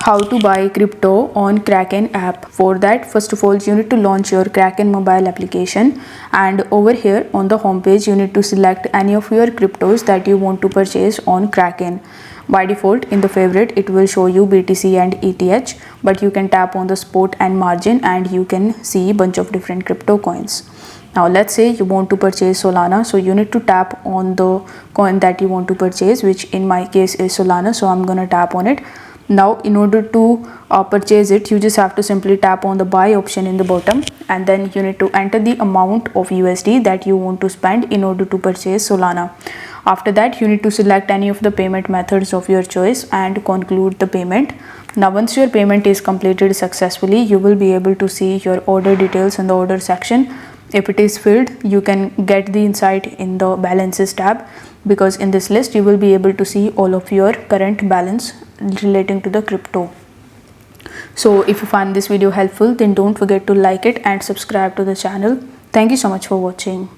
How to buy crypto on Kraken app. For that, first of all, you need to launch your Kraken mobile application, and over here on the home page you need to select any of your cryptos that you want to purchase on Kraken. By default, in the favorite it will show you BTC and ETH, but you can tap on the spot and margin and you can see bunch of different crypto coins. Now let's say you want to purchase Solana, so you need to tap on the coin that you want to purchase, which in my case is Solana, so I'm gonna tap on it. Now in order to purchase it, you just have to simply tap on the buy option in the bottom, and then you need to enter the amount of USD that you want to spend in order to purchase Solana. After that, you need to select any of the payment methods of your choice and conclude the payment. Now once your payment is completed successfully, you will be able to see your order details in the order section. If it is filled, you can get the insight in the balances tab, because in this list you will be able to see all of your current balance relating to the crypto. So if you find this video helpful, then don't forget to like it and subscribe to the channel. Thank you so much for watching.